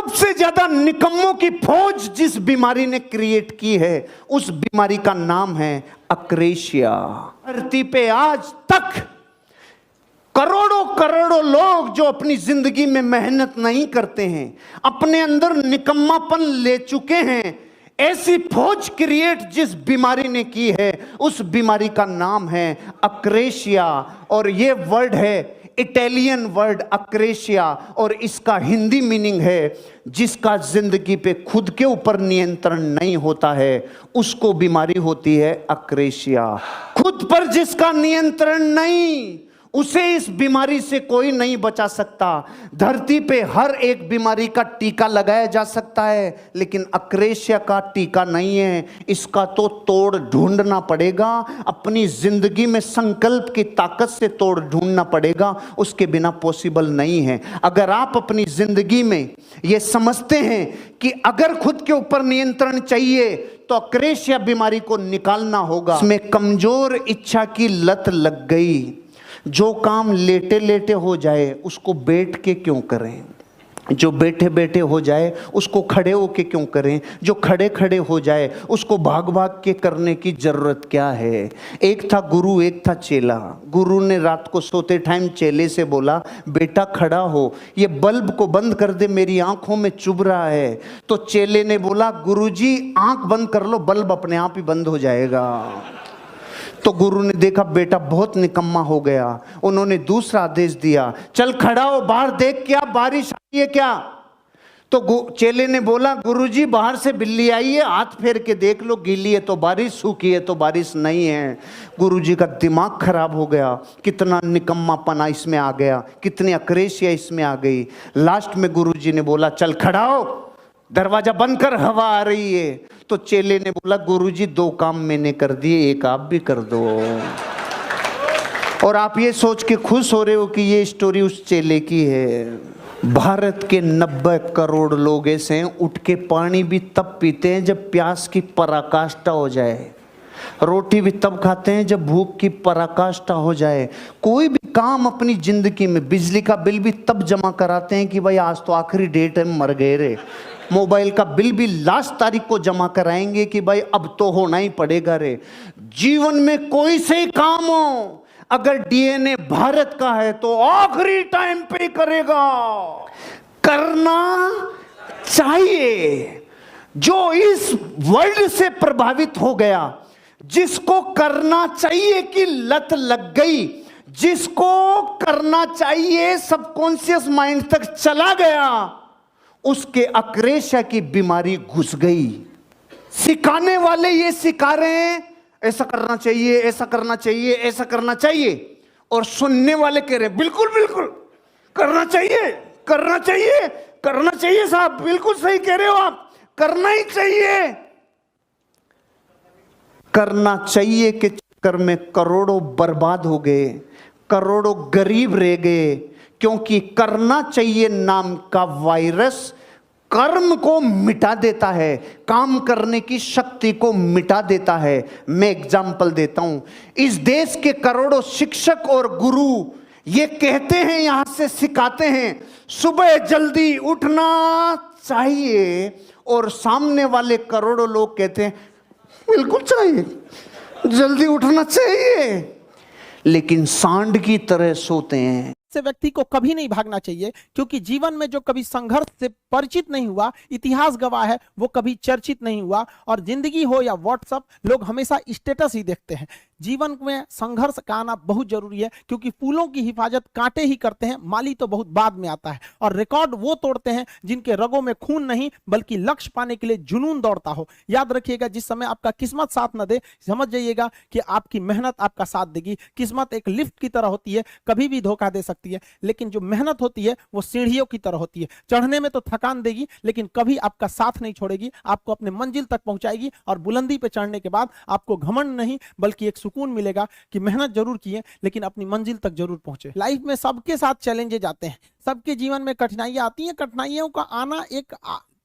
सबसे ज्यादा निकम्मों की फौज जिस बीमारी ने क्रिएट की है, उस बीमारी का नाम है अक्रेशिया। धरती पे आज तक करोड़ों करोड़ों लोग जो अपनी जिंदगी में मेहनत नहीं करते हैं, अपने अंदर निकम्मापन ले चुके हैं, ऐसी फौज क्रिएट जिस बीमारी ने की है, उस बीमारी का नाम है अक्रेशिया। और ये वर्ड है इटालियन वर्ड अक्रेशिया, और इसका हिंदी मीनिंग है जिसका जिंदगी पे खुद के ऊपर नियंत्रण नहीं होता है, उसको बीमारी होती है अक्रेशिया। खुद पर जिसका नियंत्रण नहीं, उसे इस बीमारी से कोई नहीं बचा सकता। धरती पे हर एक बीमारी का टीका लगाया जा सकता है, लेकिन अक्रेशिया का टीका नहीं है। इसका तो तोड़ ढूंढना पड़ेगा, अपनी जिंदगी में संकल्प की ताकत से तोड़ ढूंढना पड़ेगा, उसके बिना पॉसिबल नहीं है। अगर आप अपनी जिंदगी में ये समझते हैं कि अगर खुद के ऊपर नियंत्रण चाहिए तो अक्रेशिया बीमारी को निकालना होगा। इसमें कमजोर इच्छा की लत लग गई। जो काम लेटे लेटे हो जाए उसको बैठ के क्यों करें, जो बैठे बैठे हो जाए उसको खड़े होके क्यों करें, जो खड़े खड़े हो जाए उसको भाग भाग के करने की जरूरत क्या है। एक था गुरु, एक था चेला। गुरु ने रात को सोते टाइम चेले से बोला, बेटा खड़ा हो, ये बल्ब को बंद कर दे, मेरी आंखों में चुभ रहा है। तो चेले ने बोला, गुरुजी आंख बंद कर लो, बल्ब अपने आप ही बंद हो जाएगा। तो गुरु ने देखा बेटा बहुत निकम्मा हो गया, उन्होंने दूसरा आदेश दिया, चल खड़ा हो, बाहर देख क्या बारिश आई है क्या। तो चेले ने बोला, गुरुजी बाहर से बिल्ली आई है, हाथ फेर के देख लो, गीली है तो बारिश, सूखी है तो बारिश नहीं है। गुरुजी का दिमाग खराब हो गया, कितना निकम्मापना इसमें आ गया, कितनी अक्रेशिया इसमें आ गई। लास्ट में गुरुजी ने बोला, चल खड़ा हो, दरवाजा बंद कर, हवा आ रही है। तो चेले ने बोला, गुरुजी दो काम मैंने कर दिए, एक आप भी कर दो। और आप ये सोच के खुश हो रहे हो कि ये स्टोरी उस चेले की है। भारत के 90 करोड़ लोग ऐसे हैं, उठ के पानी भी तब पीते हैं जब प्यास की पराकाष्ठा हो जाए, रोटी भी तब खाते हैं जब भूख की पराकाष्ठा हो जाए, कोई भी काम अपनी जिंदगी में, बिजली का बिल भी तब जमा कराते हैं कि भाई आज तो आखिरी डेट है, मर गए रे। मोबाइल का बिल भी लास्ट तारीख को जमा कराएंगे कि भाई अब तो होना ही पड़ेगा रे। जीवन में कोई से ही काम हो, अगर डीएनए भारत का है तो आखिरी टाइम पे करेगा, करना चाहिए। जो इस वर्ल्ड से प्रभावित हो गया, जिसको करना चाहिए की लत लग गई, जिसको करना चाहिए सबकॉन्शियस माइंड तक चला गया, उसके अक्रेशिया की बीमारी घुस गई। सिखाने वाले ये सिखा रहे हैं, ऐसा करना चाहिए, ऐसा करना चाहिए, ऐसा करना चाहिए, और सुनने वाले कह रहे हैं बिल्कुल बिल्कुल करना चाहिए, करना चाहिए, करना चाहिए साहब, बिल्कुल सही कह रहे हो आप, करना ही चाहिए। करना चाहिए के चक्कर में करोड़ों बर्बाद हो गए, करोड़ों गरीब रह गए, क्योंकि करना चाहिए नाम का वायरस कर्म को मिटा देता है, काम करने की शक्ति को मिटा देता है। मैं एग्जाम्पल देता हूं, इस देश के करोड़ों शिक्षक और गुरु ये कहते हैं, यहां से सिखाते हैं, सुबह जल्दी उठना चाहिए, और सामने वाले करोड़ों लोग कहते हैं बिल्कुल चाहिए, जल्दी उठना चाहिए, लेकिन सांड की तरह सोते हैं। से व्यक्ति को कभी नहीं भागना चाहिए, क्योंकि जीवन में जो कभी संघर्ष से परिचित नहीं हुआ, इतिहास गवाह है, वो कभी चर्चित नहीं हुआ। और जिंदगी हो या व्हाट्सएप, लोग हमेशा स्टेटस ही देखते हैं। जीवन में संघर्ष का आना बहुत जरूरी है, क्योंकि फूलों की हिफाजत कांटे ही करते हैं, माली तो बहुत बाद में आता है। और रिकॉर्ड वो तोड़ते हैं जिनके रगों में खून नहीं, बल्कि लक्ष्य पाने के लिए जुनून दौड़ता हो। याद रखिएगा, जिस समय आपका किस्मत साथ न दे, समझ जाइएगा कि आपकी मेहनत आपका साथ देगी। किस्मत एक लिफ्ट की तरह होती है, कभी भी धोखा दे सकती है, लेकिन जो मेहनत होती है वो सीढ़ियों की तरह होती है। चढ़ने में तो थकान देगी, लेकिन कभी आपका साथ नहीं छोड़ेगी, आपको अपने मंजिल तक पहुंचाएगी। और बुलंदी पे चढ़ने के बाद आपको घमंड नहीं, बल्कि एक सुकून मिलेगा कि मेहनत जरूर किए, लेकिन अपनी मंजिल तक जरूर पहुंचे। लाइफ में सबके साथ चैलेंजेज आते हैं, सबके जीवन में कठिनाइयां आती हैं। कठिनाइयों का आना एक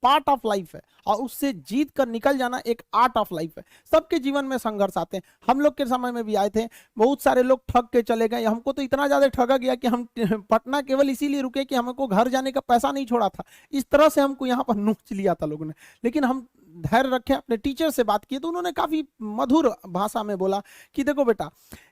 पार्ट ऑफ लाइफ है और उससे जीत कर निकल जाना एक आर्ट ऑफ लाइफ है। सबके जीवन में संघर्ष आते हैं, हम लोग के समय में भी आए थे। बहुत सारे लोग ठग के चले गए, हमको तो इतना ज्यादा ठगा गया कि हम पटना केवल इसीलिए रुके कि हमको घर जाने का पैसा नहीं छोड़ा था। इस तरह से हमको यहाँ पर नोच लिया था लोगों ने, लेकिन हम धैर्य रखे, अपने टीचर से बात की तो उन्होंने काफी मधुर भाषा में बोला कि देखो बेटा,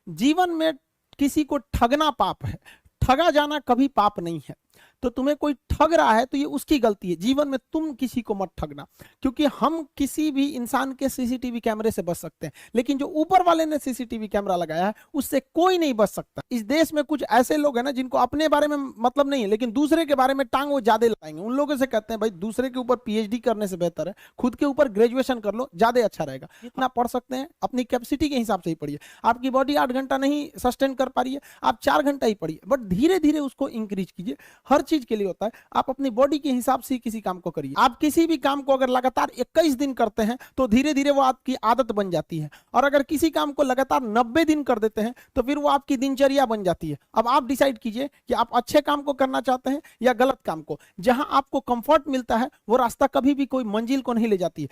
जीवन में किसी को ठगना पाप है, ठगा जाना कभी पाप नहीं है। तो तुम्हें कोई ठग रहा है तो ये उसकी गलती है, जीवन में तुम किसी को मत ठगना, क्योंकि हम किसी भी इंसान के सीसीटीवी कैमरे से बच सकते हैं, लेकिन जो ऊपर वाले ने सीसीटीवी कैमरा लगाया है उससे कोई नहीं बच सकता। इस देश में कुछ ऐसे लोग हैं ना जिनको अपने बारे में मतलब नहीं है, लेकिन दूसरे के बारे में टांग वो ज्यादा लगाएंगे। उन लोगों से कहते हैं भाई दूसरे के ऊपर पीएचडी करने से बेहतर है खुद के ऊपर ग्रेजुएशन कर लो, ज्यादा अच्छा रहेगा। जितना पढ़ सकते हैं अपनी कैपेसिटी के हिसाब से ही पढ़िए। आपकी बॉडी 8 घंटा नहीं सस्टेन कर पा रही है, आप 4 घंटा ही पढ़िए, बट धीरे धीरे उसको इंक्रीज कीजिए। हर चीज के लिए होता है, आप अपनी बॉडी के हिसाब से किसी काम को करिए। आप किसी भी काम को अगर लगातार 21 दिन करते हैं तो धीरे धीरे वो आपकी आदत बन जाती है, और अगर किसी काम को लगातार 90 दिन कर देते हैं तो फिर वो आपकी दिनचर्या बन जाती है। अब आप डिसाइड कीजिए कि आप अच्छे काम को करना चाहते हैं या गलत काम को। जहां आपको कंफर्ट मिलता है वो रास्ता कभी भी कोई मंजिल को नहीं ले जाती है।